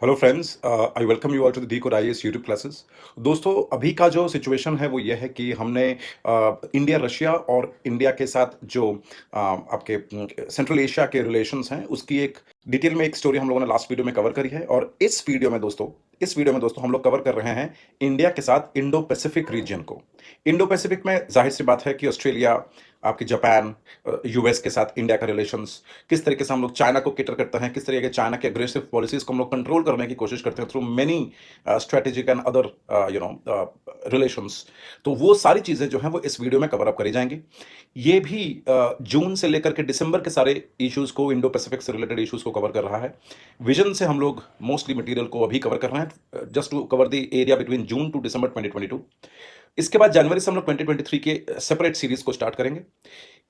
Hello friends, I welcome you all to the D code IAS YouTube classes. दोस्तों, अभी का जो situation है वो ये है कि हमने इंडिया रशिया और इंडिया के साथ जो आपके सेंट्रल एशिया के रिलेशंस हैं उसकी एक डिटेल में एक स्टोरी हम लोगों ने लास्ट वीडियो में कवर करी है। और इस वीडियो में दोस्तों हम लोग कवर कर रहे हैं इंडिया के साथ इंडो पैसिफिक रीजन को। इंडो पैसिफिक में जाहिर सी बात है कि ऑस्ट्रेलिया, आपकी जापान, यूएस के साथ इंडिया का रिलेशंस, किस तरीके से हम लोग चाइना को केटर करते हैं, किस तरीके के चाइना के अग्रेसिव पॉलिसीज को हम लोग कंट्रोल करने की कोशिश करते हैं through many strategic and other relations. तो वो सारी चीज़ें जो हैं वो इस वीडियो में कवर अप करी जाएंगी। ये भी जून से लेकर के दिसंबर के सारे इश्यूज़ को, इंडो पैसिफिक से रिलेटेड इश्यूज़ को कवर कर रहा है। विजन से हम लोग मोस्टली मटेरियल को अभी कवर कर रहे हैं, just to cover the area between June to December 2022। इसके बाद जनवरी से हम लोग 2023 के सेपरेट सीरीज को स्टार्ट करेंगे।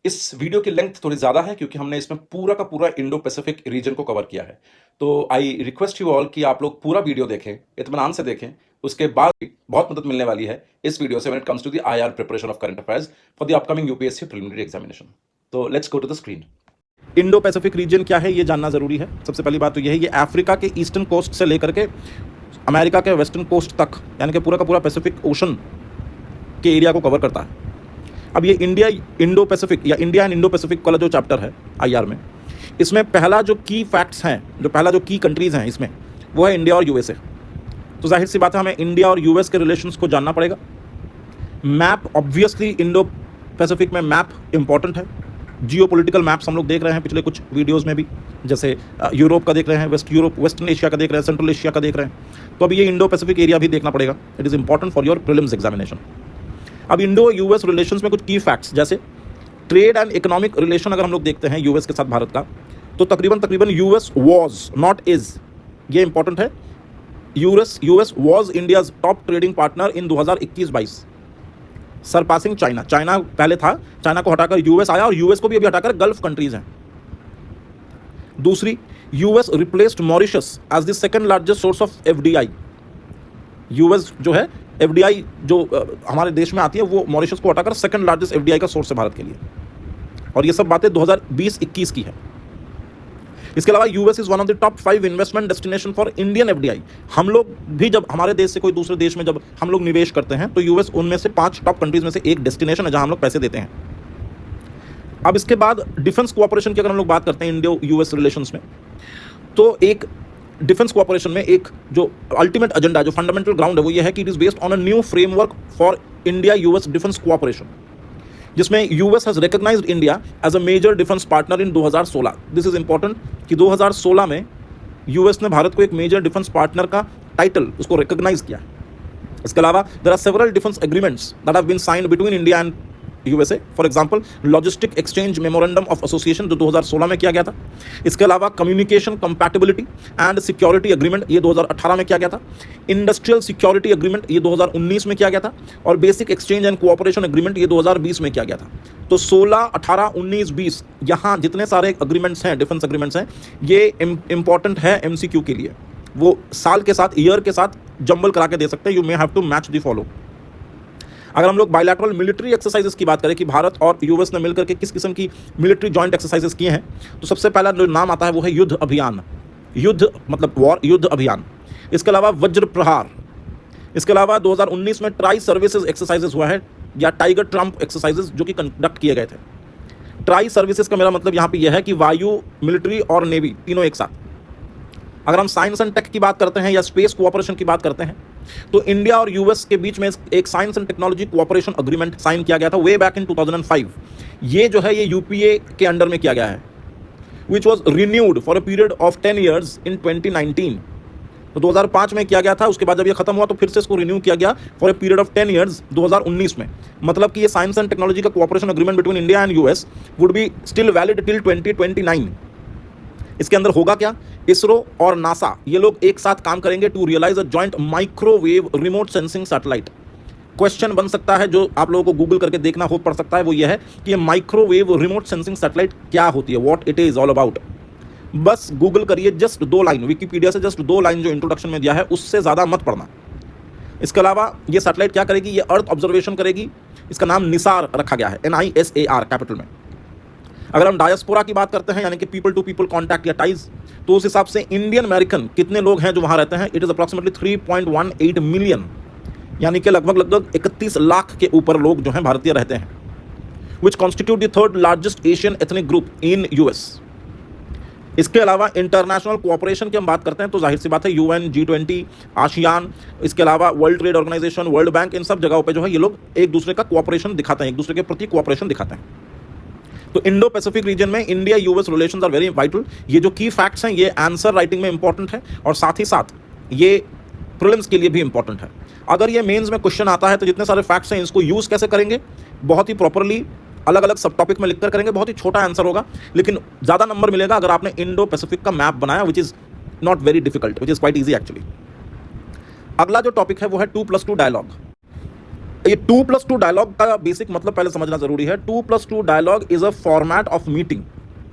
इस वीडियो की लेंथ थोड़ी ज़्यादा है क्योंकि हमने इसमें पूरा का पूरा इंडो पैसिफिक रीजन को कवर किया है। तो आई रिक्वेस्ट यू ऑल कि आप लोग पूरा वीडियो देखें, इत्मीनान से देखें। उसके बाद भी बहुत मदद मिलने वाली है इस वीडियो से when it comes to the IR preparation of current affairs for the upcoming UPSC preliminary examination. तो let's go to the screen. Indo Pacific region क्या है ये जानना ज़रूरी है। सबसे पहली बात तो यह है, ये अफ्रीका के ईस्टर्न कोस्ट से लेकर के अमेरिका के वेस्टर्न कोस्ट तक, यानी कि पूरा का पूरा पैसिफिक ओशन के एरिया को कवर करता है। अब ये इंडिया इंडो पैसिफिक या इंडिया एंड इंडो पैसिफिक वाला जो चैप्टर है आईआर में, इसमें पहला जो की फैक्ट्स हैं, जो की कंट्रीज़ हैं इसमें, वो है इंडिया और यूएसए। तो जाहिर सी बात है हमें इंडिया और यूएस के रिलेशंस को जानना पड़ेगा। मैप, ऑब्वियसली इंडो पैसिफिक में मैप इंपॉर्टेंट है। जियोपॉलिटिकल मैप्स हम लोग देख रहे हैं पिछले कुछ वीडियोस में भी, जैसे यूरोप का देख रहे हैं, वेस्टर्न एशिया का देख रहे हैं, सेंट्रल एशिया का देख रहे हैं। तो अभी ये इंडो पैसिफिक एरिया भी देखना पड़ेगा। It is important for your prelims examination. अब इंडो यूएस रिलेशंस में कुछ की फैक्ट्स, जैसे ट्रेड एंड इकोनॉमिक रिलेशन अगर हम लोग देखते हैं यूएस के साथ भारत का, तो तकरीबन यूएस वॉज, नॉट इज, ये इंपॉर्टेंट है। US was India's top trading partner in 2021-22, surpassing China. China पहले था, चाइना को हटाकर यूएस आया और यूएस को भी अभी हटाकर गल्फ कंट्रीज हैं। दूसरी, US replaced Mauritius as the second largest source of FDI. US जो है एफडीआई जो हमारे देश में आती है, वो मॉरिशस को हटाकर सेकंड लार्जेस्ट एफडीआई का सोर्स है भारत के लिए। और ये सब बातें 2020-21 की है। इसके अलावा US is one of the top 5 investment destination for Indian FDI. हम लोग भी जब हमारे देश से कोई दूसरे देश में जब हम लोग निवेश करते हैं तो यूएस उनमें से 5 टॉप कंट्रीज में से एक डेस्टिनेशन है जहां हम लोग पैसे देते हैं। अब इसके बाद डिफेंस कोऑपरेशन की अगर हम लोग बात करते हैं इंडियो यूएस रिलेशंस में, तो एक डिफेंस कोऑपरेशन में एक जो अल्टीमेट एजेंडा, जो फंडामेंटल ग्राउंड है, वो ये है कि it is based on a new framework for India US defence cooperation, जिसमें US has recognised India as a major defence partner in 2016। This is important कि 2016 में यूएस ने भारत को एक मेजर डिफेंस पार्टनर का टाइटल उसको रिकॉग्नाइज किया। इसके अलावा there are several defence agreements that have been signed between India and USA. For example, logistic exchange memorandum of association जो 2016 में किया गया था। इसके अलावा communication compatibility and security agreement ये 2018 में किया गया था। इंडस्ट्रियल सिक्योरिटी एग्रीमेंट ये 2019 में किया गया था। और basic exchange and cooperation agreement ये 2020 में किया गया था। तो 16, 18, 19, 20 यहाँ जितने सारे एग्रीमेंट्स हैं, डिफेंस एग्रीमेंट्स हैं, ये इंपॉर्टेंट है एमसीक्यू के लिए। वो साल के साथ, ईयर के साथ जंबल करा के दे सकते हैं। You may have to match the follow. अगर हम लोग बायलैटरल मिलिट्री एक्सरसाइजेस की बात करें कि भारत और यूएस ने मिलकर के किस किस्म की मिलिट्री जॉइंट एक्सरसाइजेस किए हैं, तो सबसे पहला जो नाम आता है वो है युद्ध अभियान। युद्ध मतलब वॉर, युद्ध अभियान। इसके अलावा वज्र प्रहार। इसके अलावा 2019 में ट्राई सर्विसेज एक्सरसाइजेस हुआ है, या टाइगर ट्रम्प एक्सरसाइजेस, जो कि कंडक्ट किए गए थे। ट्राई सर्विसेज का मेरा मतलब यहाँ पे यह है कि वायु, मिलिट्री और नेवी तीनों एक साथ। अगर हम साइंस एंड टेक की बात करते हैं या स्पेस कोऑपरेशन की बात करते हैं, तो इंडिया और यूएस के बीच में एक science and technology cooperation agreement sign किया गया था वे बैक इन 2005। ये जो है ये यूपीए के अंडर में किया गया है, which was renewed for a period of 10 years in 2019। तो 2005 में किया गया था, उसके बाद जब ये खत्म हुआ तो फिर से इसको रिन्यू किया गया for a period of 10 years 2019 में। मतलब कि ये साइंस एंड टेक्नोलॉजी का cooperation agreement between India and US would be still valid till 2029। इसके अंदर होगा क्या, इसरो और नासा ये लोग एक साथ काम करेंगे to realise a joint microwave remote sensing satellite. Question बन सकता है जो आप लोगों को गूगल करके देखना हो पड़ सकता है, वो ये है कि ये माइक्रोवेव रिमोट सेंसिंग सैटेलाइट क्या होती है, what it is all about. बस गूगल करिए, जस्ट 2 लाइन, विकिपीडिया से जस्ट 2 लाइन जो इंट्रोडक्शन में दिया है उससे ज़्यादा मत पढ़ना। इसके अलावा ये सैटेलाइट क्या करेगी, ये अर्थ ऑब्जर्वेशन करेगी। इसका नाम निसार रखा गया है, NISAR कैपिटल में। अगर हम डायस्पोरा की बात करते हैं, यानी कि पीपल टू पीपल कॉन्टैक्ट या टाइज, तो उस हिसाब से इंडियन अमेरिकन कितने लोग हैं जो वहाँ रहते हैं, इट इज़ अप्रॉक्सीमेटली 3.18 मिलियन, यानी कि लगभग 31 लाख के ऊपर लोग जो हैं भारतीय रहते हैं, which constitute the third largest Asian ethnic group in US. इसके अलावा इंटरनेशनल कोऑपरेशन की हम बात करते हैं तो जाहिर सी बात है UN, G20, आशियान, इसके अलावा World Trade Organisation, World Bank, इन सब जगहों पे जो है ये लोग एक दूसरे का कोऑपरेशन दिखाते हैं, एक दूसरे के प्रति कोऑपरेशन दिखाते हैं। तो इंडो पैसिफिक रीजन में India US relations are very vital. ये जो की फैक्ट्स हैं ये आंसर राइटिंग में इंपॉर्टेंट है और साथ ही साथ ये प्रीलिम्स के लिए भी इंपॉर्टेंट है। अगर ये मेंस में क्वेश्चन आता है तो जितने सारे फैक्ट्स हैं इसको यूज़ कैसे करेंगे, बहुत ही प्रॉपरली अलग अलग सब टॉपिक में लिखकर करेंगे। बहुत ही छोटा आंसर होगा लेकिन ज़्यादा नंबर मिलेगा अगर आपने इंडो पैसिफिक का मैप बनाया, which is not very difficult, which is quite easy actually. अगला जो टॉपिक है वो है 2+2 डायलॉग। ये 2+2 डायलॉग का बेसिक मतलब पहले समझना जरूरी है। 2+2 dialogue is a format of meeting.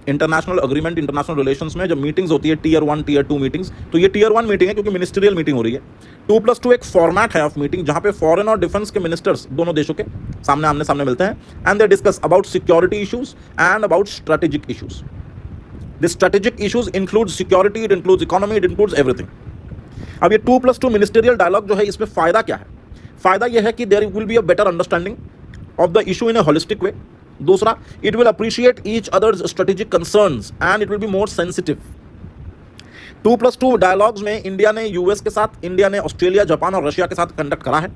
International agreement, international relations में जब मीटिंग्स होती है, Tier 1, Tier 2 मीटिंग्स, तो ये Tier 1 मीटिंग है क्योंकि मिनिस्ट्रियल मीटिंग हो रही है। 2+2 एक फॉर्मेट है ऑफ मीटिंग जहां पे फॉरेन और डिफेंस के मिनिस्टर्स दोनों देशों के सामने आमने सामने मिलते हैं and they discuss about security issues and about strategic issues. This strategic issues include security, it includes economy, it includes everything. अब ये 2+2 मिनिस्टीरियल डायलॉग जो है इसमें फायदा क्या है? फायदा यह है कि there will be a better understanding of the issue in a holistic way. दूसरा, it will appreciate each others strategic concerns and it will be more sensitive. 2+2 dialogues में इंडिया ने यूएस के साथ, इंडिया ने ऑस्ट्रेलिया, जापान और Russia के साथ conduct करा है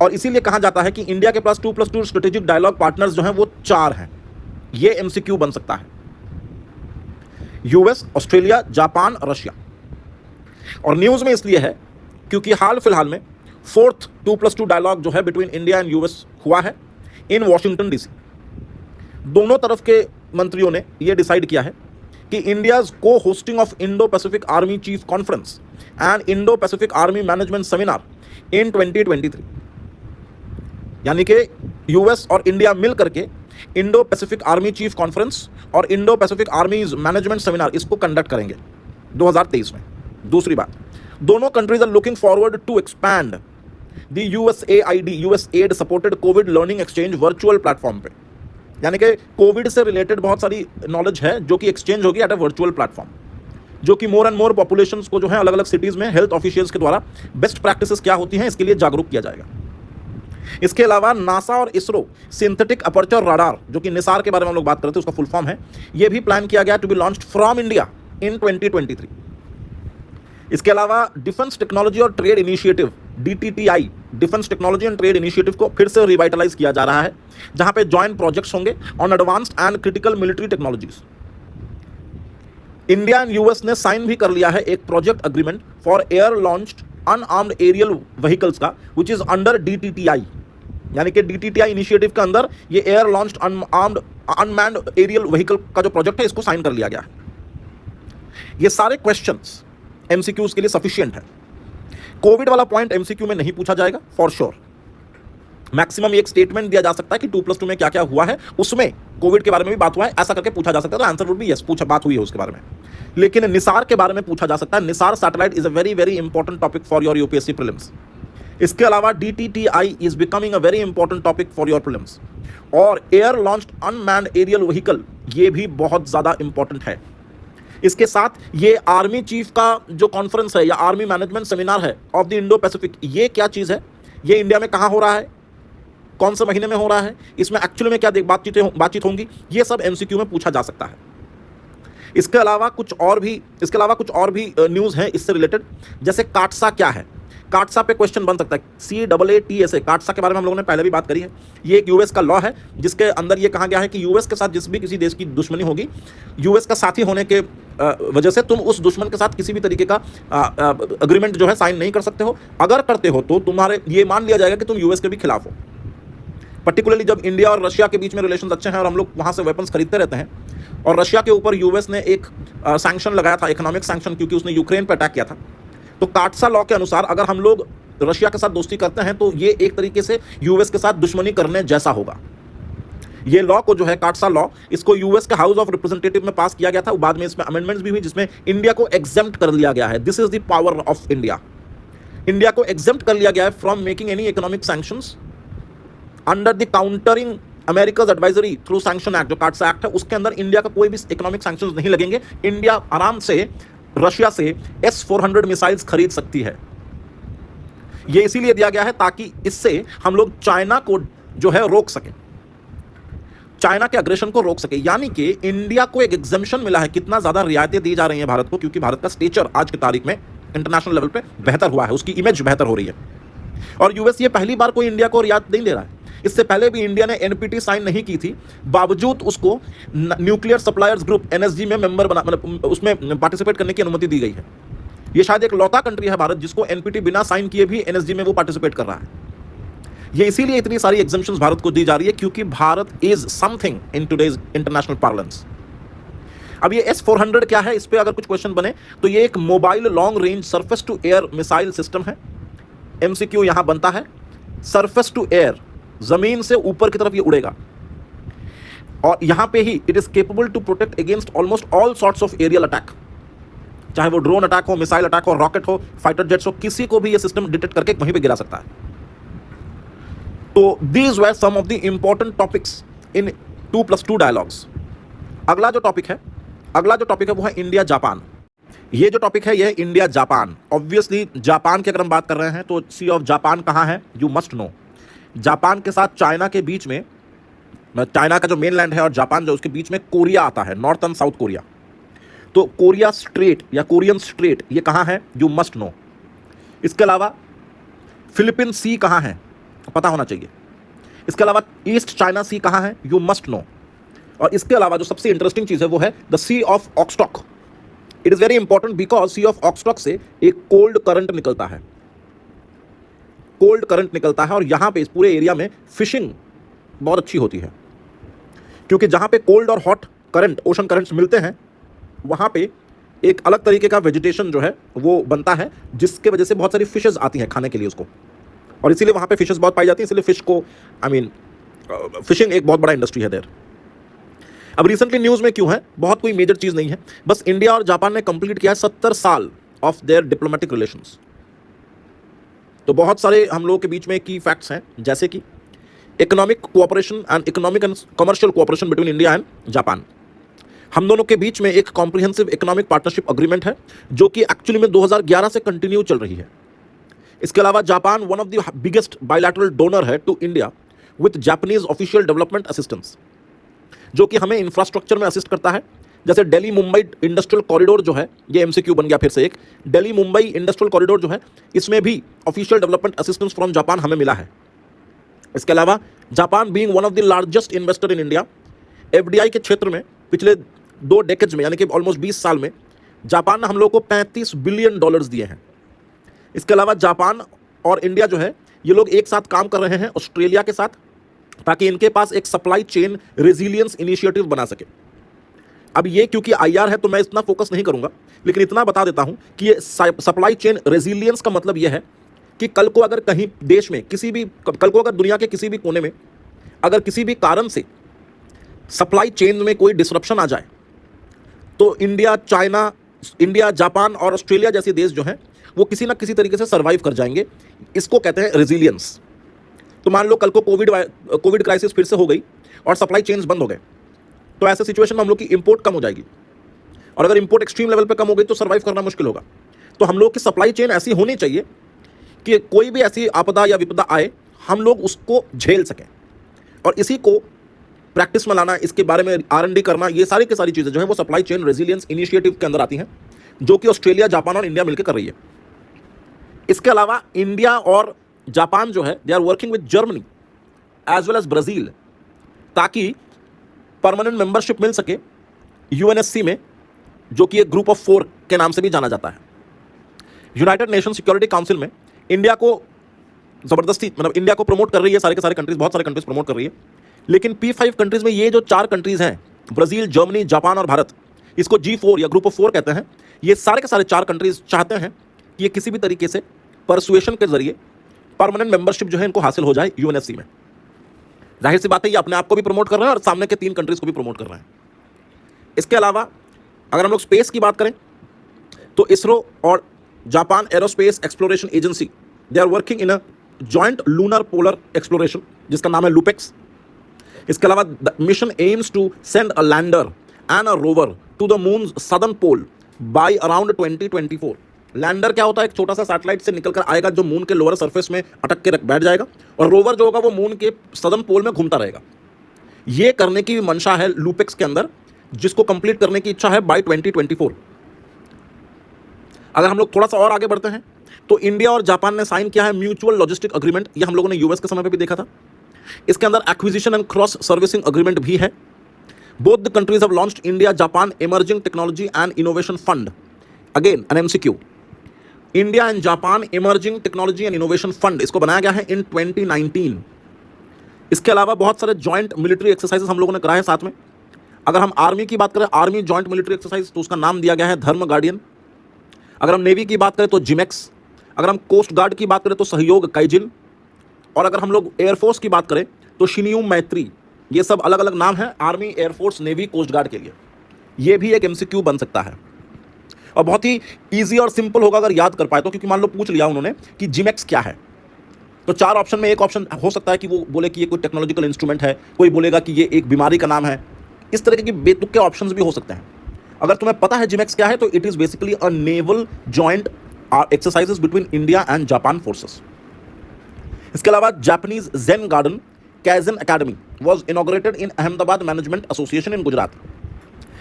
और इसीलिए कहा जाता है कि इंडिया के पास 2+2 स्ट्रेटेजिक डायलॉग पार्टनर्स जो हैं वो 4 हैं। ये एमसीक्यू बन सकता है, यूएस, ऑस्ट्रेलिया, जापान, रशिया। और न्यूज में इसलिए है क्योंकि हाल फिलहाल में 4th 2+2 डायलॉग जो है बिटवीन इंडिया एंड यूएस हुआ है इन वॉशिंगटन डीसी। दोनों तरफ के मंत्रियों ने यह डिसाइड किया है कि इंडियाज को hosting of Indo Pacific army chief conference and Indo Pacific army management seminar in 2023, यानी कि यूएस और इंडिया मिल करके Indo Pacific army chief conference और Indo Pacific army management seminar इसको कंडक्ट करेंगे 2023 में। दूसरी बात, दोनों countries are looking forward to expand the USAID supported covid learning exchange virtual platform पे, यानी कि कोविड से रिलेटेड बहुत सारी नॉलेज है जो कि एक्सचेंज होगी एट अ वर्चुअल प्लेटफॉर्म, जो कि मोर एंड मोर पॉपुलेशंस को जो है अलग अलग सिटीज में हेल्थ ऑफिशियल्स के द्वारा बेस्ट प्रैक्टिसेस क्या होती हैं इसके लिए जागरूक किया जाएगा। इसके अलावा नासा और इसरो सिंथेटिक अपर्चर रडार, जो कि निसार के बारे में हम लोग बात करते हैं, उसका फुल फॉर्म है, यह भी प्लान किया गया to be launched from India in 2023। इसके अलावा डिफेंस टेक्नोलॉजी और trade initiative DTTI, defence technology and trade initiative को फिर से रिवाइटलाइज किया जा रहा है, जहां पे जॉइंट प्रोजेक्ट्स होंगे on advanced and critical military technologies. India and US ने साइन भी कर लिया है एक project agreement for air launched unarmed aerial vehicles का, विच इज अंडर DTTI, यानी कि DTTI इनिशिएटिव के अंदर ये air launched unmanned aerial vehicle का जो प्रोजेक्ट है इसको साइन कर लिया गया है। ये सारे क्वेश्चंस एमसीक्यूज के लिए सफिशिएंट है। कोविड वाला पॉइंट एमसीक्यू में नहीं पूछा जाएगा फॉर श्योर। मैक्सिमम एक स्टेटमेंट दिया जा सकता है कि 2+2 में क्या क्या हुआ है, उसमें कोविड के बारे में भी बात हुआ है, ऐसा करके पूछा जा सकता है, तो आंसर वुड बी यस, बात हुई है उसके बारे में। लेकिन निसार के बारे में पूछा जा सकता है। NISAR satellite is a very very important topic for your UPSC prelims. इसके अलावा DTTI is becoming a very important topic for your prelims. और air launched unmanned aerial vehicle, ये भी बहुत ज़्यादा इंपॉर्टेंट है। इसके साथ ये आर्मी चीफ का जो कॉन्फ्रेंस है या आर्मी मैनेजमेंट सेमिनार है ऑफ द इंडो पैसिफिक, ये क्या चीज़ है, ये इंडिया में कहाँ हो रहा है, कौन से महीने में हो रहा है, इसमें एक्चुअली में क्या बातचीत होंगी, ये सब एमसीक्यू में पूछा जा सकता है। इसके अलावा कुछ और भी न्यूज़ हैं इससे रिलेटेड, जैसे काटसा क्या है, काटसा पे क्वेश्चन बन सकता है। CAATSA, काटसा के बारे में हम लोगों ने पहले भी बात करी है। ये एक यूएस का लॉ है जिसके अंदर ये कहा गया है कि यूएस के साथ जिस भी किसी देश की दुश्मनी होगी, यूएस का साथी होने के वजह से तुम उस दुश्मन के साथ किसी भी तरीके का अग्रीमेंट जो है साइन नहीं कर सकते हो। अगर करते हो तो तुम्हारे ये मान लिया जाएगा कि तुम यूएस के भी खिलाफ हो। पर्टिकुलरली जब इंडिया और रशिया के बीच में रिलेशन अच्छे हैं और हम लोग वहाँ से वेपन्स खरीदते रहते हैं, और रशिया के ऊपर यूएस ने एक सैंक्शन लगाया था, इकोनॉमिक सैंक्शन, क्योंकि उसने यूक्रेन पर अटैक किया था। तो काटसा लॉ के अनुसार अगर हम लोग रशिया के साथ दोस्ती करते हैं तो ये एक तरीके से यूएस के साथ दुश्मनी करने जैसा होगा। ये लॉ को जो है काटसा लॉ, इसको यूएस के हाउस ऑफ रिप्रेजेंटेटिव में पास किया गया था। बाद में इसमें अमेंडमेंट्स भी हुई जिसमें इंडिया को एग्जेम्प्ट कर लिया गया है। This is the power of India. India को एग्जेम्प्ट कर लिया गया है from making any economic sanctions under the countering America's advisory through sanction act, जो कार्ड्स एक्ट है, उसके अंदर इंडिया का कोई भी इकोनॉमिक सैंक्शंस नहीं लगेंगे। इंडिया आराम से रशिया से S-400 मिसाइल्स खरीद सकती है। यह इसीलिए दिया गया है ताकि इससे हम लोग चाइना को जो है रोक सकें, चाइना के अग्रेशन को रोक सके। यानी कि इंडिया को एक एग्जेम्पशन मिला है। कितना ज्यादा रियायतें दी जा रही हैं भारत को, क्योंकि भारत का स्टेचर आज की तारीख में इंटरनेशनल लेवल पे बेहतर हुआ है, उसकी इमेज बेहतर हो रही है। और यूएस ये पहली बार कोई इंडिया को रियायत नहीं दे रहा है। इससे पहले भी इंडिया ने एनपीटी साइन नहीं की थी, बावजूद उसको न्यूक्लियर सप्लायर्स ग्रुप NSG में मेंबर बना, मतलब उसमें पार्टिसिपेट करने की अनुमति दी गई है। ये शायद एक लौता कंट्री है भारत जिसको एनपीटी बिना साइन किए भी NSG में वो पार्टिसिपेट कर रहा है। ये इसीलिए इतनी सारी एग्जेम्पशंस भारत को दी जा रही है, क्योंकि Bharat is something in today's international parlance. अब ये S-400 क्या है, इस पे अगर कुछ क्वेश्चन बने तो ये एक mobile long range surface to air missile system है। MCQ यहां बनता है, सरफेस टू एयर, जमीन से ऊपर की तरफ ये उड़ेगा, और यहां पे ही it is capable to protect against almost all sorts of aerial attack, चाहे वो ड्रोन अटैक हो, मिसाइल अटैक हो, रॉकेट हो, फाइटर जेट्स हो, किसी को भी ये सिस्टम डिटेक्ट करके वहीं पे गिरा सकता है। तो these were some of the important topics in 2+2 dialogues। अगला जो टॉपिक है वो है इंडिया जापान। ये जो टॉपिक है ये है इंडिया जापान। ऑब्वियसली जापान की अगर हम बात कर रहे हैं तो सी ऑफ जापान कहाँ है, यू मस्ट नो। जापान के साथ चाइना के बीच में, चाइना का जो मेन लैंड है और जापान जो उसके बीच में कोरिया आता है, नॉर्थ एंड साउथ कोरिया। तो कोरिया स्ट्रेट या कोरियन स्ट्रेट ये कहाँ है, यू मस्ट नो। इसके अलावा फिलिपिन सी कहाँ है, पता होना चाहिए। इसके अलावा ईस्ट चाइना सी कहाँ है, यू मस्ट नो। और इसके अलावा जो सबसे इंटरेस्टिंग चीज है वो है the sea of Okhotsk. It is very important because sea of Okhotsk से एक कोल्ड करंट निकलता है, कोल्ड करंट निकलता है, और यहां पे इस पूरे एरिया में फिशिंग बहुत अच्छी होती है, क्योंकि जहां पे कोल्ड और हॉट करंट, ओशन करंट्स मिलते हैं, वहां पे एक अलग तरीके का वेजिटेशन जो है वो बनता है, जिसके वजह से बहुत सारी फिशेज आती हैं खाने के लिए उसको, और इसीलिए वहाँ पे फिशेस बहुत पाई जाती हैं। इसलिए फिश को फिशिंग एक बहुत बड़ा इंडस्ट्री है देयर। अब रिसेंटली न्यूज़ में क्यों है, बहुत कोई मेजर चीज़ नहीं है, बस इंडिया और जापान ने कंप्लीट किया है 70 साल ऑफ देयर डिप्लोमेटिक रिलेशंस। तो बहुत सारे हम लोगों के बीच में की फैक्ट्स हैं, जैसे कि economic cooperation and economic and commercial cooperation between India and Japan. हम दोनों के बीच में एक कॉम्प्रिहेंसिव इकोनॉमिक पार्टनरशिप अग्रीमेंट है, जो कि एक्चुअली में 2011 से कंटिन्यू चल रही है। इसके अलावा Japan one of the biggest bilateral donor है to India with Japanese official development assistance, जो कि हमें इंफ्रास्ट्रक्चर में असिस्ट करता है। जैसे दिल्ली मुंबई इंडस्ट्रियल कॉरिडोर जो है, ये MCQ बन गया फिर से एक, दिल्ली मुंबई इंडस्ट्रियल कॉरिडोर जो है, इसमें भी official development assistance from Japan हमें मिला है। इसके अलावा Japan being one of the largest investor in India, FDI के क्षेत्र में पिछले 2 डेकेड्स में, यानी कि ऑलमोस्ट 20 साल में, जापान ने हम लोग को $35 बिलियन दिए हैं। इसके अलावा जापान और इंडिया जो है, ये लोग एक साथ काम कर रहे हैं ऑस्ट्रेलिया के साथ, ताकि इनके पास एक सप्लाई चेन रेजिलियंस इनिशिएटिव बना सके। अब ये क्योंकि IR है तो मैं इतना फोकस नहीं करूंगा, लेकिन इतना बता देता हूं कि ये सप्लाई चेन रेजिलियंस का मतलब यह है कि कल को अगर कहीं देश में कल को अगर दुनिया के किसी भी कोने में अगर किसी भी कारण से सप्लाई चेन में कोई डिसरप्शन आ जाए, तो इंडिया, जापान और ऑस्ट्रेलिया जैसे देश जो हैं वो किसी ना किसी तरीके से सर्वाइव कर जाएंगे। इसको कहते हैं रेजिलियंस। तो मान लो कल को कोविड क्राइसिस फिर से हो गई और सप्लाई चेन्स बंद हो गए, तो ऐसे सिचुएशन में हम लोग की इंपोर्ट कम हो जाएगी, और अगर इंपोर्ट एक्सट्रीम लेवल पे कम हो गई तो सर्वाइव करना मुश्किल होगा। तो हम लोग की सप्लाई चेन ऐसी होनी चाहिए कि कोई भी ऐसी आपदा या विपदा आए, हम लोग उसको झेल सकें, और इसी को प्रैक्टिस में लाना, इसके बारे में R&D करना, ये सारी की सारी चीज़ें जो है वो सप्लाई चेन रेजिलियंस इनिशिएटिव के अंदर आती हैं, जो कि ऑस्ट्रेलिया, जापान और इंडिया मिलकर कर रही है। इसके अलावा इंडिया और जापान जो है, they are working with Germany as well as Brazil, ताकि परमानेंट मेंबरशिप मिल सके UNSC में, जो कि एक ग्रुप ऑफ 4 के नाम से भी जाना जाता है। यूनाइटेड नेशन सिक्योरिटी काउंसिल में इंडिया को ज़बरदस्ती, मतलब इंडिया को प्रमोट कर रही है सारे के सारे कंट्रीज, बहुत सारे कंट्रीज प्रमोट कर रही है, लेकिन P5 कंट्रीज में ये जो 4 कंट्रीज हैं, ब्राज़ील, जर्मनी, जापान और भारत, इसको G4 या ग्रुप ऑफ 4 कहते हैं। ये सारे के सारे 4 कंट्रीज चाहते हैं कि ये किसी भी तरीके से परसुएशन के जरिए परमानेंट मेंबरशिप जो है इनको हासिल हो जाए UNSC में। जाहिर सी बात है, ये अपने आप को भी प्रमोट कर रहे हैं और सामने के 3 कंट्रीज को भी प्रमोट कर रहे हैं। इसके अलावा अगर हम लोग स्पेस की बात करें तो इसरो और Japan aerospace exploration agency, they are working in a joint lunar polar exploration, जिसका नाम है लूपेक्स। इसके अलावा the mission aims to send a lander and a rover to the moon southern pole by around 2024। Lander क्या होता है? एक छोटा सा सैटेलाइट से निकलकर आएगा जो मून के लोअर सरफेस में अटक के बैठ जाएगा, और रोवर जो होगा वो मून के सदर्न पोल में घूमता रहेगा। ये करने की मंशा है लूपेक्स के अंदर, जिसको कंप्लीट करने की इच्छा है बाय 2024। अगर हम लोग थोड़ा सा और आगे बढ़ते हैं तो इंडिया और जापान ने साइन किया है म्यूचुअल लॉजिस्टिक अग्रीमेंट। ये हम लोगों ने यूएस के समय पे भी देखा था। इसके अंदर acquisition and cross servicing agreement भी है। Both the countries have launched India Japan emerging technology and innovation fund. Again an MCQ, India and Japan emerging technology and innovation fund, इसको बनाया गया है इन 2019। इसके अलावा बहुत सारे जॉइंट मिलिट्री एक्सरसाइजेस हम लोगों ने कराए साथ में। अगर हम आर्मी की बात करें, आर्मी जॉइंट मिलिट्री एक्सरसाइज, तो उसका नाम दिया गया है धर्म गार्डियन। अगर हम नेवी की बात करें तो जिमेक्स। अगर हम कोस्ट गार्ड की बात करें तो सहयोग काइजिन। और अगर हम लोग एयरफोर्स की बात करें तो शिनियुम मैत्री। ये सब अलग अलग नाम है army, air force, navy, coast guard के लिए। ये भी एक एमसीक्यू बन सकता है और बहुत ही ईजी और सिंपल होगा अगर याद कर पाए तो, क्योंकि मान लो पूछ लिया उन्होंने कि जिमेक्स क्या है, तो 4 ऑप्शन में एक ऑप्शन हो सकता है कि वो बोले कि ये कोई टेक्नोलॉजिकल इंस्ट्रूमेंट है, कोई बोलेगा कि ये एक बीमारी का नाम है। इस तरह के बेतुक के ऑप्शंस भी हो सकते हैं। अगर तुम्हें पता है जिमेक्स क्या है तो it is basically a naval joint exercises between India and Japan forces. इसके अलावा Japanese Zen garden Kaizen academy was inaugurated in Ahmedabad management association in Gujarat.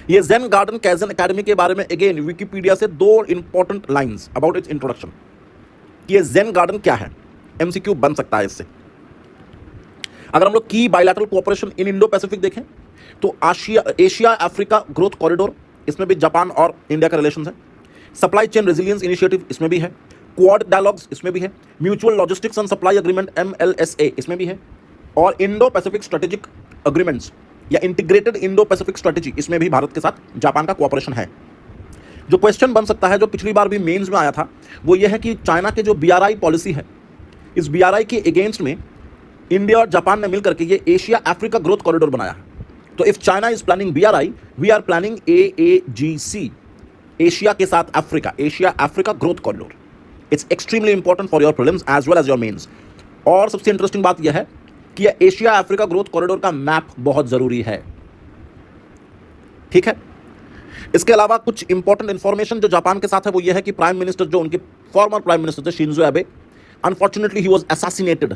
ये जेन गार्डन कैजन अकेडमी के बारे में अगेन विकिपीडिया से 2 important lines about it's introduction. ये Zen garden क्या है, एमसीक्यू बन सकता है इससे। अगर हम लोग की बायलैटरल कोऑपरेशन इन इंडो पैसिफिक देखें तो एशिया अफ्रीका ग्रोथ कॉरिडोर, इसमें भी जापान और इंडिया का रिलेशन है। सप्लाई चेन रेजिलियंस इनिशिएटिव, इसमें भी है। क्वाड डायलॉग्स, इसमें भी है। Mutual logistics and supply agreement MLSA, इसमें भी है। और इंडो पैसिफिक स्ट्रेटेजिक अग्रीमेंट्स या इंटीग्रेटेड इंडो पैसिफिक स्ट्रेटेजी, इसमें भी भारत के साथ जापान का कोऑपरेशन है। जो क्वेश्चन बन सकता है, जो पिछली बार भी मेंस में आया था, वो ये है कि चाइना के जो BRI पॉलिसी है, इस BRI के अगेंस्ट में इंडिया और जापान ने मिलकर के ये एशिया अफ्रीका ग्रोथ कॉरिडोर बनाया है। तो if China is planning BRI, we are planning AAGC, Asia के साथ Africa, Asia Africa growth corridor. It's extremely important for your prelims as well as your mains. और सबसे इंटरेस्टिंग बात यह है कि यह एशिया अफ्रीका ग्रोथ कॉरिडोर का मैप बहुत जरूरी है। ठीक है। इसके अलावा कुछ इंपॉर्टेंट इंफॉर्मेशन जो जापान के साथ है वो यह है कि प्राइम मिनिस्टर, जो उनके फॉर्मर प्राइम मिनिस्टर थे शिंजो एबे, unfortunately he was assassinated.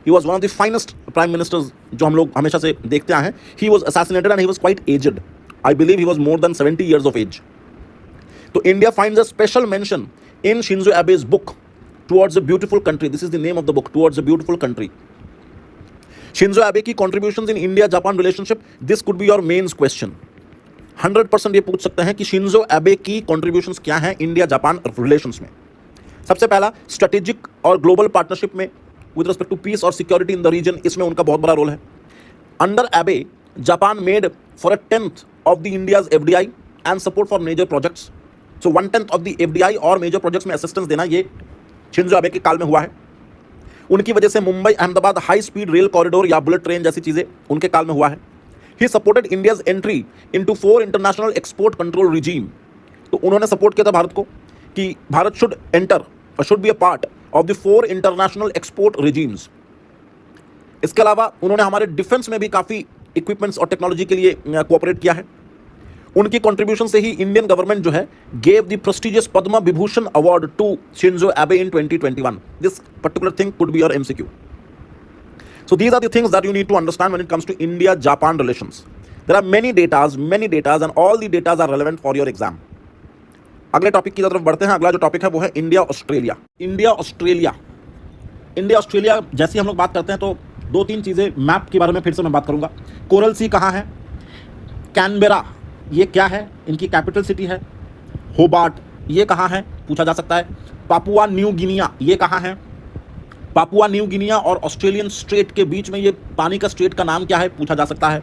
He was one of the finest prime ministers जो हम लोग हमेशा से देखते आए हैं। He was assassinated and he was quite aged. I believe he was more than 70 years of age. तो India finds a special mention in Shinzo Abe's book Towards a Beautiful Country. This is the name of the book, Towards a Beautiful Country. Shinzo Abe की contributions in India-Japan relationship, this could be your mains question. 100% ये पूछ सकते हैं कि Shinzo Abe की contributions क्या हैं India-Japan relations में। सबसे पहला, strategic और global partnership में with respect to peace और security in the region, इसमें उनका बहुत बड़ा रोल है। Under Abe, Japan made for a 10th of the India's FDI and support for major projects. So 1/10 of the FDI और major projects में assistance देना ये शिंजो अबे के काल में हुआ है। उनकी वजह से Mumbai Ahmedabad high speed rail corridor या बुलेट ट्रेन जैसी चीज़ें उनके काल में हुआ है। He supported India's entry into 4 international export control regime. तो उन्होंने सपोर्ट किया था भारत को कि भारत शुड एंटर और should be a part of the 4 international export regimes. इसके अलावा उन्होंने हमारे डिफेंस में भी काफ़ी इक्विपमेंट्स और टेक्नोलॉजी के लिए कोऑपरेट किया है। उनकी कंट्रीब्यूशन से ही इंडियन गवर्नमेंट जो है gave the prestigious Padma Vibhushan award to Shinzo Abe in 2021. This particular thing could be your MCQ. So these are the things that you need to understand when it comes to India-Japan relations. There are many datas and all the datas are relevant for your exam. अगले topic की तरफ बढ़ते हैं। अगला जो topic है वो है इंडिया ऑस्ट्रेलिया। इंडिया ऑस्ट्रेलिया जैसी हम लोग बात करते हैं तो 2-3 चीज़ें मैप के बारे में फिर से मैं बात करूंगा। कोरल सी कहाँ है, कैनबेरा ये क्या है, इनकी कैपिटल सिटी है। होबार्ट ये कहाँ है पूछा जा सकता है। पापुआ न्यू गिनिया ये कहाँ है। पापुआ न्यू गिनिया और ऑस्ट्रेलियन स्ट्रेट के बीच में ये पानी का स्ट्रेट का नाम क्या है पूछा जा सकता है।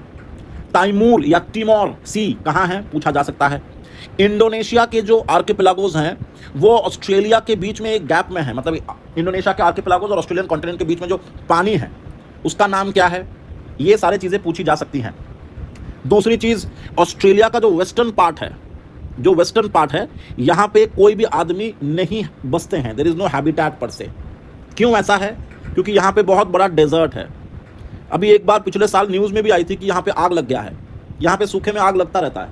ताइमूर या टिमोर सी कहाँ है पूछा जा सकता है। इंडोनेशिया के जो आर्किपेलागोज हैं वो ऑस्ट्रेलिया के बीच में एक गैप में है, मतलब इंडोनेशिया के आर्किपेलागोज और ऑस्ट्रेलियन कॉन्टिनेंट के बीच में जो पानी है उसका नाम क्या है। ये सारी चीज़ें पूछी जा सकती हैं। दूसरी चीज़, ऑस्ट्रेलिया का जो वेस्टर्न पार्ट है यहाँ पे कोई भी आदमी नहीं बसते हैं। देयर इज़ नो हैबिटेट पर से। क्यों ऐसा है? क्योंकि यहाँ पे बहुत बड़ा डेजर्ट है। अभी एक बार पिछले साल न्यूज़ में भी आई थी कि यहाँ पे आग लग गया है, यहाँ पे सूखे में आग लगता रहता है।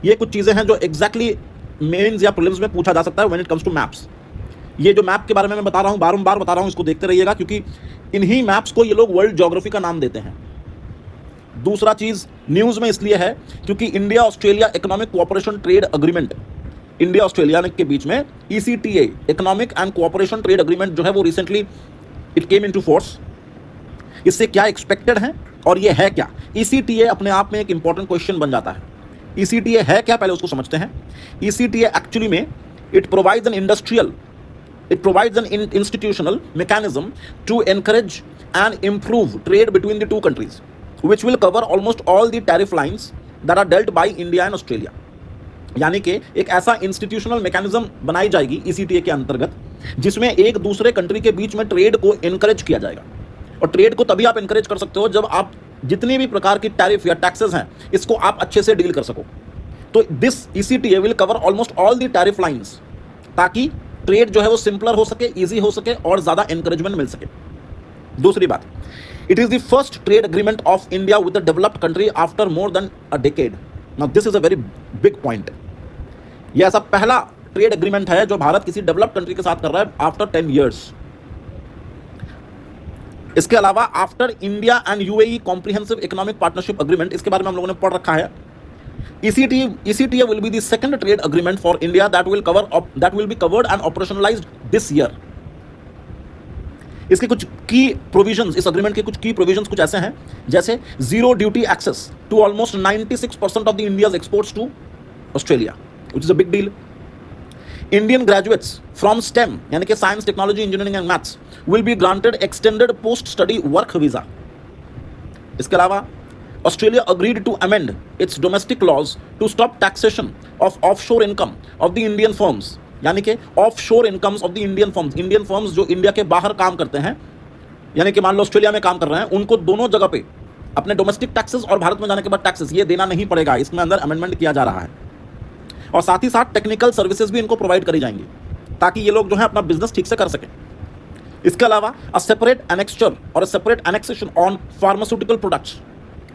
ये कुछ चीज़ें हैं जो एग्जैक्टली मेंस या प्रीलिम्स में पूछा जा सकता है when it comes to maps. ये जो मैप के बारे में मैं बता रहा हूँ, बारंबार बता रहा हूँ, इसको देखते रहिएगा, क्योंकि इन्हीं मैप्स को ये लोग वर्ल्ड ज्योग्राफी का नाम देते हैं। दूसरा चीज़ न्यूज़ में इसलिए है क्योंकि India Australia economic cooperation trade agreement, India Australia के बीच में ECTA economic and cooperation trade agreement जो है वो recently it came into force. इससे क्या एक्सपेक्टेड है और ये है क्या? ECTA अपने आप में एक इंपॉर्टेंट क्वेश्चन बन जाता है। ECTA है क्या, पहले उसको समझते हैं। ECTA एक्चुअली में it provides N institutional mechanism to encourage and improve trade between the two countries, which will cover almost all the tariff lines that are dealt by India and Australia। यानी कि एक ऐसा institutional mechanism बनाई जाएगी ECTA के अंतर्गत जिसमें एक दूसरे कंट्री के बीच में ट्रेड को एनकरेज किया जाएगा। और ट्रेड को तभी आप एनकरेज कर सकते हो जब आप जितनी भी प्रकार की टैरिफ या टैक्सेस हैं इसको आप अच्छे से डील कर सको। तो this ECTA will cover almost all the tariff lines, ताकि ट्रेड जो है वो सिंपलर हो सके, ईजी हो सके और ज़्यादा एनकरेजमेंट मिल सके। दूसरी बात, it is the first trade agreement of India with the developed country after more than a decade. Now this is a very big point. यह ऐसा पहला ट्रेड अग्रीमेंट है जो भारत किसी डेवलप्ड कंट्री के साथ कर रहा है आफ्टर 10 ईयर्स। इसके अलावा after India and UAE comprehensive economic partnership agreement, इसके बारे में हम लोगों ने पढ़ रखा है। ECTA will be the second trade agreement for India that will be covered and operationalized this year। इसके कुछ की प्रोविजंस, इस अग्रीमेंट के कुछ की प्रोविजंस कुछ ऐसे हैं, जैसे zero duty access to almost 96% of the India's exports to Australia, which is a big deal. Indian graduates from STEM यानी कि science, technology, engineering and maths will be granted extended post study work visa. इसके अलावा Australia agreed to amend its domestic laws to stop taxation of offshore income of the Indian firms, यानी कि offshore incomes of the Indian firms जो India के बाहर काम करते हैं, यानी कि मान लो ऑस्ट्रेलिया में काम कर रहे हैं, उनको दोनों जगह पे अपने डोमेस्टिक टैक्सेस और भारत में जाने के बाद टैक्सेस ये देना नहीं पड़ेगा। इसमें अंदर अमेंडमेंट किया जा रहा है और साथ ही साथ टेक्निकल सर्विसेज भी इनको प्रोवाइड करी जाएंगी ताकि ये लोग जो है अपना बिजनेस ठीक से कर सकें। इसके अलावा अ सेपरेट एनेक्स्चर और a separate annexation on pharmaceutical products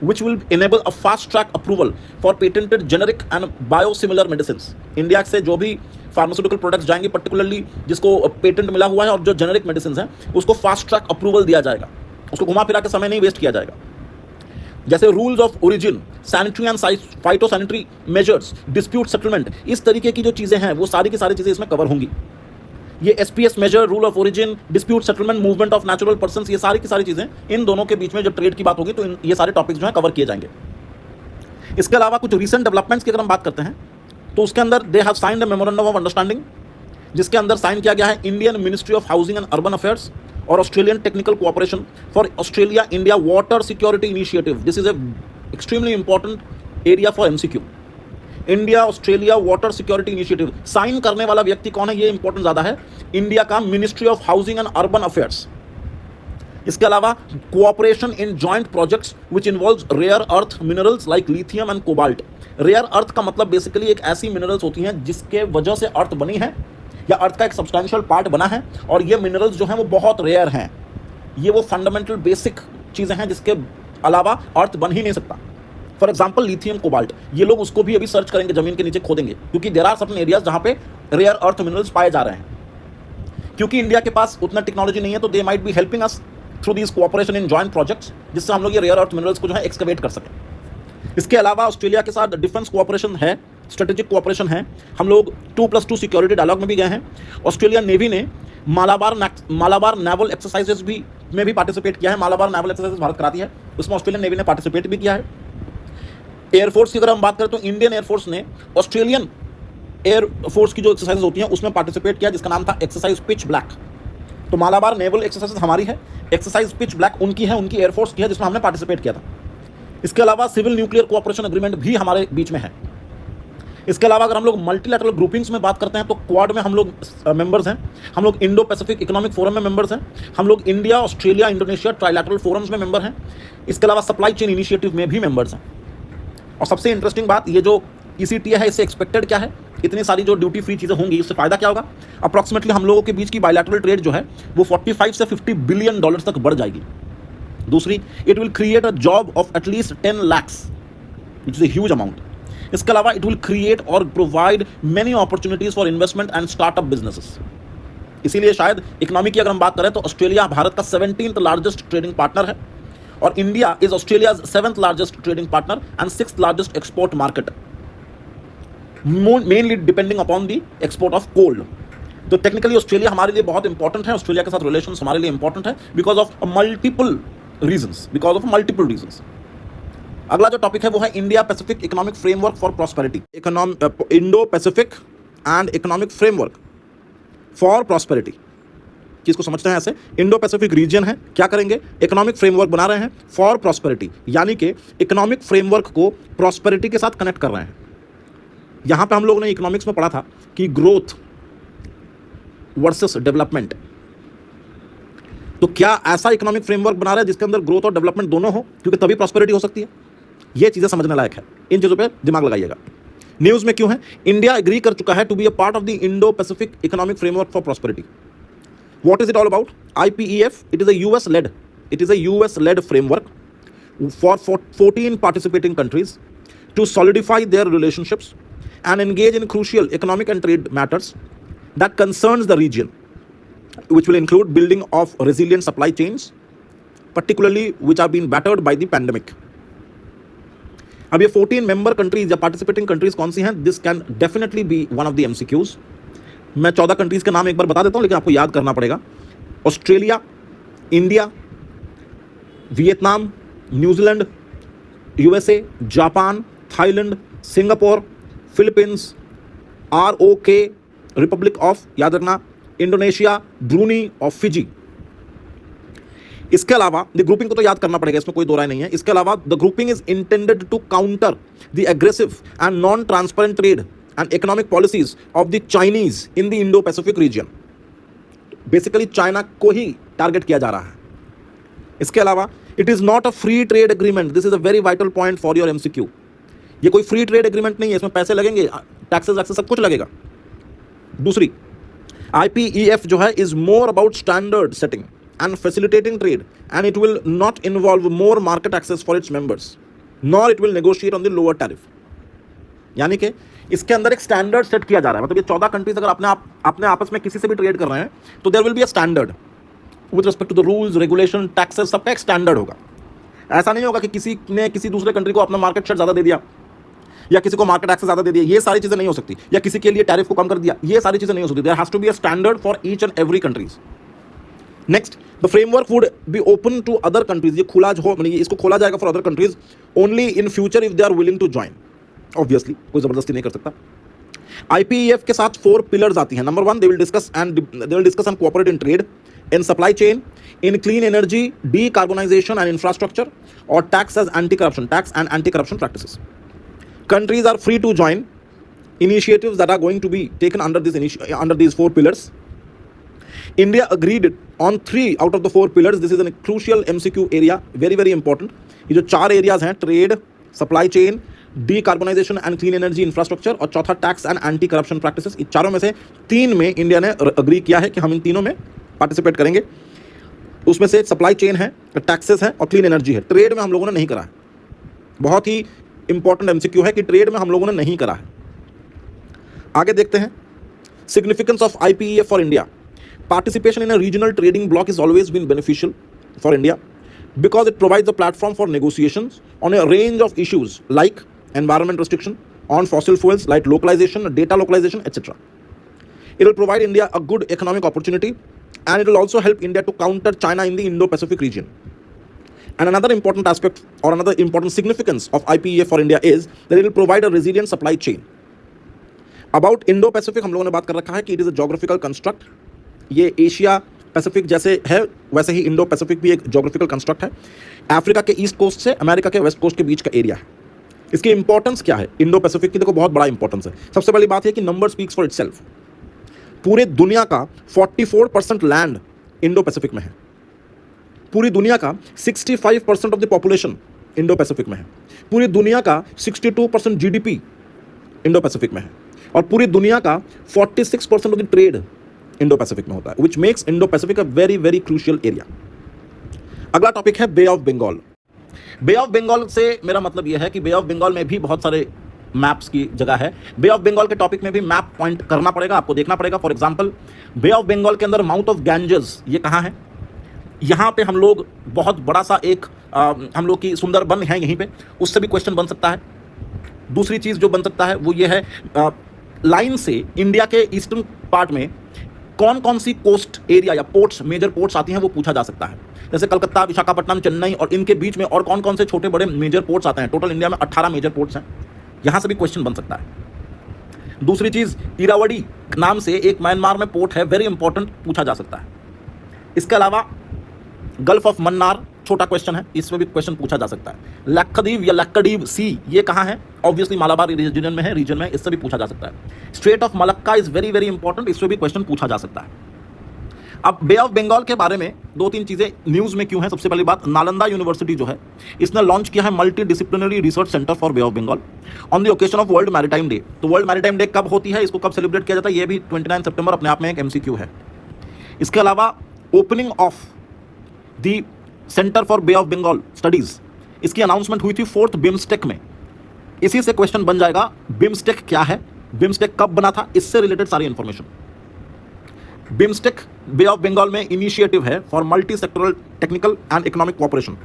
which will enable a fast track approval for patented generic and biosimilar medicines। India से जो भी फार्मास्यूटिकल प्रोडक्ट्स जाएंगे, पर्टिकुलरली जिसको पेटेंट मिला हुआ है और जो जेनरिक मेडिसिन हैं, उसको फास्ट ट्रैक अप्रूवल दिया जाएगा, उसको घुमा फिरा के समय नहीं वेस्ट किया जाएगा। जैसे rules of origin, sanitary and phyto sanitary measures, dispute settlement, इस तरीके की जो चीज़ें हैं वो सारी की सारी चीज़ें इसमें कवर होंगी। ये SPS major, rule of origin, dispute settlement, movement of natural persons, ये सारी की सारी चीज़ें इन दोनों के बीच में जब ट्रेड की बात होगी तो ये सारे टॉपिक्स जो हैं कवर किए जाएंगे। इसके अलावा कुछ रिसेंट डेवलपमेंट्स की अगर हम बात करते हैं तो उसके अंदर they have signed a memorandum of understanding, जिसके अंदर साइन किया गया है Indian ministry of housing and urban affairs और Australian technical cooperation for Australia India water security initiative. This is a extremely important area for MCQ। India Australia water security initiative sign करने वाला व्यक्ति कौन है, ये इंपॉर्टेंट ज़्यादा है, India का ministry of housing and urban affairs. इसके अलावा cooperation in joint projects which involves rare earth minerals like lithium and cobalt. Rare earth का मतलब बेसिकली एक ऐसी मिनरल्स होती हैं जिसके वजह से अर्थ बनी है या अर्थ का एक सब्सटैंशियल पार्ट बना है, और ये मिनरल्स जो हैं वो बहुत रेयर हैं। ये वो फंडामेंटल बेसिक चीज़ें हैं जिसके अलावा अर्थ बन ही नहीं सकता। फॉर एग्जाम्पल लिथियम कोबाल्ट, ये लोग उसको भी अभी सर्च करेंगे, जमीन के नीचे खोदेंगे, क्योंकि देयर आर सर्टेन एरियाज जहाँ पे रेयर अर्थ मिनरल्स पाए जा रहे हैं। क्योंकि इंडिया के पास उतना टेक्नोलॉजी नहीं है तो they might be helping us through this cooperation in joint projects, जिससे हम लोग ये रेयर अर्थ मिनरल्स को जो है एक्सकवेट कर सकें। इसके अलावा ऑस्ट्रेलिया के साथ डिफेंस कोऑपरेशन है, स्ट्रेटेजिक कोऑपरेशन है। हम लोग 2+2 सिक्योरिटी डायलॉग में भी गए हैं। ऑस्ट्रेलिया नेवी ने मालाबार नेवल एक्सरसाइजेस में भी पार्टिसिपेट किया है। मालाबार नेवल एक्सरसाइजेस भारत कराती है, उसमें ऑस्ट्रेलियन नेवी ने पार्टिसिपेट भी किया है। एयरफोर्स की अगर हम बात करें तो इंडियन एयरफोर्स ने ऑस्ट्रेलियन एयरफोर्स की जो एक्सरसाइज होती हैं उसमें पार्टिसिपेट किया, जिसका नाम था एक्सरसाइज पिच ब्लैक। तो मालाबार नेवल एक्सरसाइज हमारी है, एक्सरसाइज पिच ब्लैक उनकी है, उनकी एयरफोर्स की है, जिसमें हमने पार्टिसिपेट किया था। इसके अलावा सिविल न्यूक्लियर कोऑपरेशन एग्रीमेंट भी हमारे बीच में है। इसके अलावा अगर हम लोग मल्टीलैटरल ग्रुपिंग्स में बात करते हैं तो क्वाड में हम लोग मेंबर्स हैं, हम लोग इंडो पैसिफिक इकोनॉमिक फोरम में मेंबर्स हैं, हम लोग India Australia Indonesia trilateral forums में मेंबर हैं। इसके अलावा सप्लाई चेन इनिशिएटिव में भी मेंबर्स हैं। और सबसे इंटरेस्टिंग बात, ये जो ECTA है इससे एक्सपेक्टेड क्या है, इतनी सारी जो ड्यूटी फ्री चीज़ें होंगी इससे फ़ायदा क्या होगा। अप्रॉक्सीमेटली हम लोगों के बीच की बायलैटरल ट्रेड जो है वो $45 से $50 बिलियन तक बढ़ जाएगी। दूसरी, it will create a job of at least 10 lakhs, which is a huge amount. इसके अलावा इट विल क्रिएट और provide many opportunities for investment and startup businesses. इसीलिए शायद इकोनॉमी की अगर हम बात करें तो ऑस्ट्रेलिया भारत का 17th लार्जेस्ट ट्रेडिंग पार्टनर है, और India is Australia's 7th largest trading partner and 6th largest export market, mainly depending upon the export of coal. तो टेक्निकली ऑस्ट्रेलिया हमारे लिए बहुत इंपॉर्टेंट है, ऑस्ट्रेलिया के साथ रिलेशंस हमारे लिए इंपॉर्टेंट है बिकॉज ऑफ मल्टीपल रीजंस। अगला जो टॉपिक है वो है India Pacific economic framework for prosperity, Indo Pacific and economic framework for prosperity. किसको समझते हैं ऐसे, इंडो पैसिफिक रीजन है, क्या करेंगे, इकोनॉमिक फ्रेमवर्क बना रहे हैं फॉर प्रॉस्पेरिटी, यानी कि इकोनॉमिक फ्रेमवर्क को प्रॉस्पेरिटी के साथ कनेक्ट कर रहे हैं। यहां पे हम लोगों ने इकोनॉमिक्स में पढ़ा था कि ग्रोथ वर्सेस डेवलपमेंट, तो क्या ऐसा इकोनॉमिक फ्रेमवर्क बना रहे हैं जिसके अंदर ग्रोथ और डेवलपमेंट दोनों हो, क्योंकि तभी प्रॉस्पेरिटी हो सकती है। ये चीजें समझने लायक है, इन चीजों पे दिमाग लगाइएगा। न्यूज में क्यों है, इंडिया एग्री कर चुका है to be a part of the Indo Pacific economic framework for prosperity. What is it all about, IPEF, it is a US led framework for 14 participating countries to solidify their relationships and engage in crucial economic and trade matters that concerns the region, which will include building of resilient supply chains, particularly which have been battered by the pandemic. अब ये 14 member countries या participating countries कौन सी हैं, this can definitely be one of the MCQs। मैं 14 countries के नाम एक बार बता देता हूं, लेकिन आपको याद करना पड़ेगा। Australia, India, Vietnam, New Zealand, USA, Japan, Thailand, Singapore, Philippines, ROK, Republic of, याद रखना, इंडोनेशिया, ब्रूनी और फिजी। इसके अलावा द ग्रुपिंग को तो याद करना पड़ेगा, इसमें कोई दो राय नहीं है। इसके अलावा the grouping is intended to counter the aggressive and non transparent trade and economic policies of the Chinese in the Indo Pacific region. Basically China को ही टारगेट किया जा रहा है। इसके अलावा it is not a free trade agreement, this is a very vital point for your MCQ। ये कोई फ्री ट्रेड एग्रीमेंट नहीं है, इसमें पैसे लगेंगे, टैक्सेस सब कुछ लगेगा। दूसरी, IPEF जो है is more about standard setting and facilitating trade, and it will not involve more market access for its members, nor it will negotiate on the lower tariff। यानी कि इसके अंदर एक स्टैंडर्ड सेट किया जा रहा है, मतलब ये 14 कंट्रीज अगर अपने आपस में किसी से भी ट्रेड कर रहे हैं तो there will be a standard with respect to the rules, regulation, taxes, सबका एक स्टैंडर्ड होगा। ऐसा नहीं होगा कि किसी ने किसी दूसरे कंट्री को अपना मार्केट शेयर ज़्यादा दे दिया या किसी को मार्केट एक्सेस ज़्यादा दे दिया, ये सारी चीज़ें नहीं हो सकती, या किसी के लिए टैरिफ को कम कर दिया, ये सारी चीज़ें नहीं हो सकती। There has to be a standard for each and every countries. Next, the framework would be open to other countries, ये खुला हो, मतलब इसको खोला जाएगा for other countries only in future if they are willing to join. Obviously कोई जबरदस्ती नहीं कर सकता। IPEF के साथ 4 पिलर्स आती हैं। Number 1, they will discuss and cooperate in trade, in supply chain, in clean energy, decarbonisation and infrastructure, और tax and anti corruption practices. Countries are free to join initiatives that are going to be taken under these 4 pillars. India agreed on 3 out of the 4 pillars. This is a crucial MCQ area, very very important. ये जो 4 areas हैं, trade, supply chain, decarbonisation and clean energy infrastructure, और चौथा tax and anti corruption practices, इन चारों में से 3 में इंडिया ने अग्री किया है कि हम इन तीनों में पार्टिसिपेट करेंगे। उसमें से सप्लाई चेन है, टैक्सेस है और क्लीन एनर्जी है। ट्रेड में हम लोगों ने नहीं करा है, बहुत ही इंपॉर्टेंट MCQ है कि ट्रेड में हम लोगों ने नहीं करा है। आगे देखते हैं, significance of IPEF for India. Participation in a regional trading bloc is always been beneficial for India because it provides a platform for negotiations on a range of issues like environment restriction, on fossil fuels like localization, data localization, etc. It will provide India a good economic opportunity, and it will also help India to counter China in the Indo-Pacific region. And another important aspect or another important significance of IPEF for India is that it will provide a resilient supply chain. About Indo-Pacific हम लोगों ने बात कर रखा है कि it is a geographical construct. ये Asia Pacific जैसे है वैसे ही इंडो पैसिफिक भी एक जोग्राफिकल कंस्ट्रक्ट है। अफ्रीका के ईस्ट कोस्ट से अमेरिका के वेस्ट कोस्ट के बीच का एरिया है। इसकी इंपॉर्टेंस क्या है इंडो पैसिफिक की, देखो बहुत बड़ा इंपॉर्टेंस है। सबसे पहली बात है कि नंबर स्पीक्स फॉर इटसेल्फ। पूरे दुनिया का 44% लैंड इंडो पैसिफिक में है। पूरी दुनिया का 65% of the population Indo Pacific में है। पूरी दुनिया का 62% GDP इंडो पैसिफिक में है, और पूरी दुनिया का 46% of the trade Indo Pacific में होता है, which makes Indo Pacific a very very crucial area. अगला टॉपिक है Bay of Bengal. Bay of Bengal से मेरा मतलब यह है कि बे ऑफ बंगाल में भी बहुत सारे मैप्स की जगह है। बे ऑफ बंगाल के टॉपिक में भी मैप पॉइंट करना पड़ेगा, आपको देखना पड़ेगा। For example Bay of Bengal के अंदर माउथ ऑफ गैंजेस ये कहाँ है, यहाँ पे हम लोग बहुत बड़ा सा एक हम लोग की सुंदरबन है यहीं पे, उससे भी क्वेश्चन बन सकता है। दूसरी चीज़ जो बन सकता है वो ये है लाइन से इंडिया के ईस्टर्न पार्ट में कौन कौन सी कोस्ट एरिया या पोर्ट्स, मेजर पोर्ट्स आती हैं वो पूछा जा सकता है। जैसे कलकत्ता, विशाखापट्टनम, चेन्नई और इनके बीच में और कौन कौन से छोटे बड़े मेजर पोर्ट्स आते हैं। टोटल इंडिया में 18 मेजर पोर्ट्स हैं, यहाँ से भी क्वेश्चन बन सकता है। दूसरी चीज़ इरावदी नाम से एक म्यांमार में पोर्ट है, वेरी इंपॉर्टेंट, पूछा जा सकता है। इसके अलावा गल्फ ऑफ मन्नार छोटा क्वेश्चन है, इसमें भी क्वेश्चन पूछा जा सकता है। लक्षद्वीप या लक्षद्वीप सी ये कहाँ है, ऑब्वियसली मालाबार रीजन में है, रीजन में, इससे भी पूछा जा सकता है। Straight of Malacca is very very important, इससे भी क्वेश्चन पूछा जा सकता है। अब बे ऑफ बंगाल के बारे में दो तीन चीज़ें न्यूज़ में क्यों है। सबसे पहली बात, नालंदा यूनिवर्सिटी जो है इसने लॉन्च किया है multi disciplinary research centre for Bay of Bengal on the occasion of World Maritime Day. तो वर्ल्ड मैरीटाइम डे कब होती है, इसको कब सेलिब्रेट किया जाता है, ये भी 29 सितंबर अपने आप में एक MCQ है। इसके अलावा opening of the centre for Bay of Bengal studies, इसकी अनाउंसमेंट हुई थी 4th बिम्स्टेक में। इसी से क्वेश्चन बन जाएगा बिम्स्टेक क्या है, बिम्स्टेक कब बना था, इससे रिलेटेड सारी information. BIMSTEC Bay of Bengal में इनिशिएटिव है for multi sectoral technical and economic cooperation.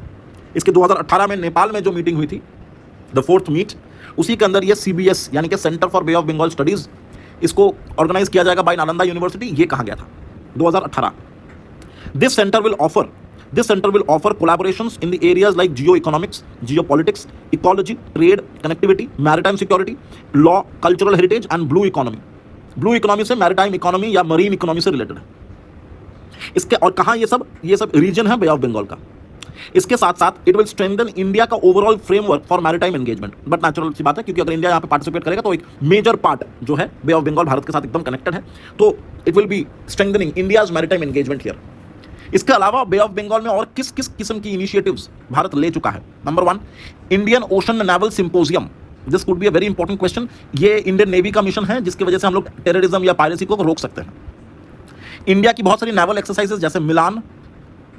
इसके 2018 में नेपाल में जो मीटिंग हुई थी, द 4th मीट, उसी के अंदर ये CBS यानी कि centre for Bay of Bengal studies, इसको ऑर्गेनाइज किया जाएगा बाय नालंदा यूनिवर्सिटी, ये कहा गया था 2018। This centre will offer collaborations in the areas like geo-economics, geopolitics, ecology, trade, connectivity, maritime security, law, cultural heritage and blue economy. Blue economy से maritime economy या marine economy से related है। इसके और कहाँ ये सब रीजन है बे ऑफ बंगाल का। इसके साथ साथ इट विल स्ट्रेंथन इंडिया का overall framework for maritime engagement. But natural सी बात है, क्योंकि अगर इंडिया यहाँ पे पार्टिसिपेट करेगा तो एक मेजर पार्ट जो है बे ऑफ बंगाल भारत के साथ एकदम कनेक्टेड है, तो it will B strengthening India's maritime engagement here. इसके अलावा बे ऑफ बंगाल में और किस किस किस्म की इनिशिएटिव्स भारत ले चुका है। Number 1, Indian ocean naval symposium, this could be a very important question. ये इंडियन नेवी का मिशन है जिसकी वजह से हम लोग टेररिज्म या पायरेसी को रोक सकते हैं। इंडिया की बहुत सारी नेवल एक्सरसाइजेस जैसे मिलान,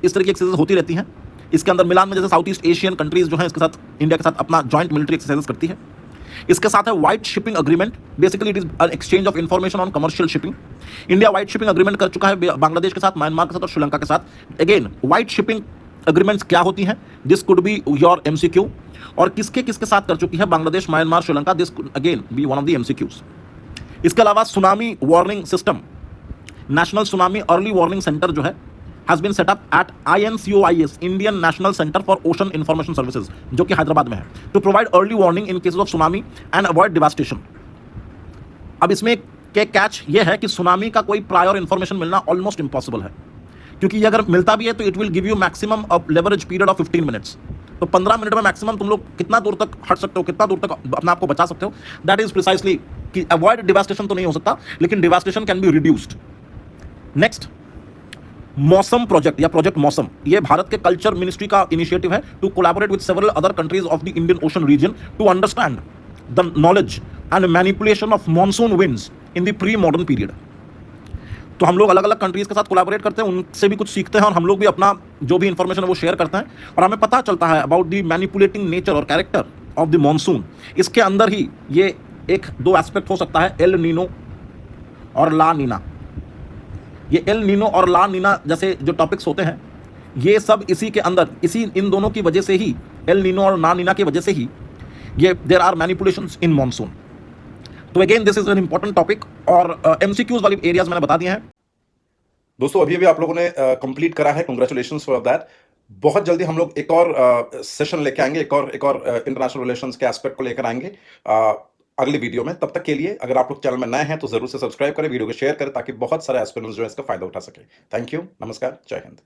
इस तरह की एक्सरसाइज होती रहती हैं। इसके अंदर मिलान में जैसे साउथ ईस्ट एशियन कंट्रीज जो हैं इसके साथ इंडिया के साथ अपना जॉइंट मिलिट्री एक्सरसाइजेस करती है। इसके साथ है white shipping agreement, basically it is an exchange of information on commercial shipping. India white shipping agreement कर चुका है बांग्लादेश के साथ, म्यांमार के साथ और श्रीलंका के साथ। अगेन व्हाइट शिपिंग अग्रीमेंट्स क्या होती हैं, this could be your MCQ। और किसके किसके साथ कर चुकी है Bangladesh, Myanmar, Sri Lanka, this could again be one of the MCQs। इसके अलावा tsunami warning system, national tsunami early warning centre जो है has been set up at INCOIS, Indian National Center for Ocean Information Services, जो कि हैदराबाद में है, to provide early warning in cases of tsunami and avoid devastation। अब इसमें के catch ये है कि सुनामी का कोई प्रायर इंफॉर्मेशन मिलना ऑलमोस्ट इम्पॉसिबल है, क्योंकि ये अगर मिलता भी है तो it will give you maximum of leverage period of 15 minutes. तो 15 मिनट में मैक्सिमम तुम लोग कितना दूर तक हट सकते हो, कितना दूर तक अपने आप को बचा सकते हो, दैट इज प्रिसाइसली कि अवॉइड डिवास्टेशन तो नहीं हो सकता, लेकिन devastation can be reduced. Next, Mausam project या प्रोजेक्ट मौसम, ये भारत के कल्चर मिनिस्ट्री का इनिशिएटिव है to collaborate with several other countries of the Indian Ocean region to understand the knowledge and manipulation of monsoon winds in the pre modern period. तो हम लोग अलग अलग कंट्रीज के साथ कोलैबोरेट करते हैं, उनसे भी कुछ सीखते हैं और हम लोग भी अपना जो भी इंफॉर्मेशन है वो शेयर करते हैं, और हमें पता चलता है अबाउट द मैनिपुलेटिंग नेचर और कैरेक्टर ऑफ द मॉनसून। इसके अंदर ही ये एक दो एस्पेक्ट हो सकता है, एल नीनो और ला नीना। ये एल नीनो और ला नीना जैसे जो टॉपिक्स होते हैं, ये सब इसी के अंदर, इसी इन दोनों की वजह से ही, एल नीनो और ला नीना की वजह से ही ये there are manipulations in monsoon. तो again this is an important topic, और MCQs वाली एरियाज मैंने बता दिए हैं। दोस्तों अभी अभी आप लोगों ने कंप्लीट करा है, कांग्रेचुलेशंस फॉर दैट। बहुत जल्दी हम लोग एक और सेशन लेके आएंगे, एक और इंटरनेशनल रिलेशंस के एस्पेक्ट को लेकर आएंगे अगले वीडियो में। तब तक के लिए अगर आप लोग चैनल में नए हैं तो जरूर से सब्सक्राइब करें, वीडियो को शेयर करें, ताकि बहुत सारे एस्पिरेंट्स जो है इसका फायदा उठा सके। थैंक यू, नमस्कार, जय हिंद।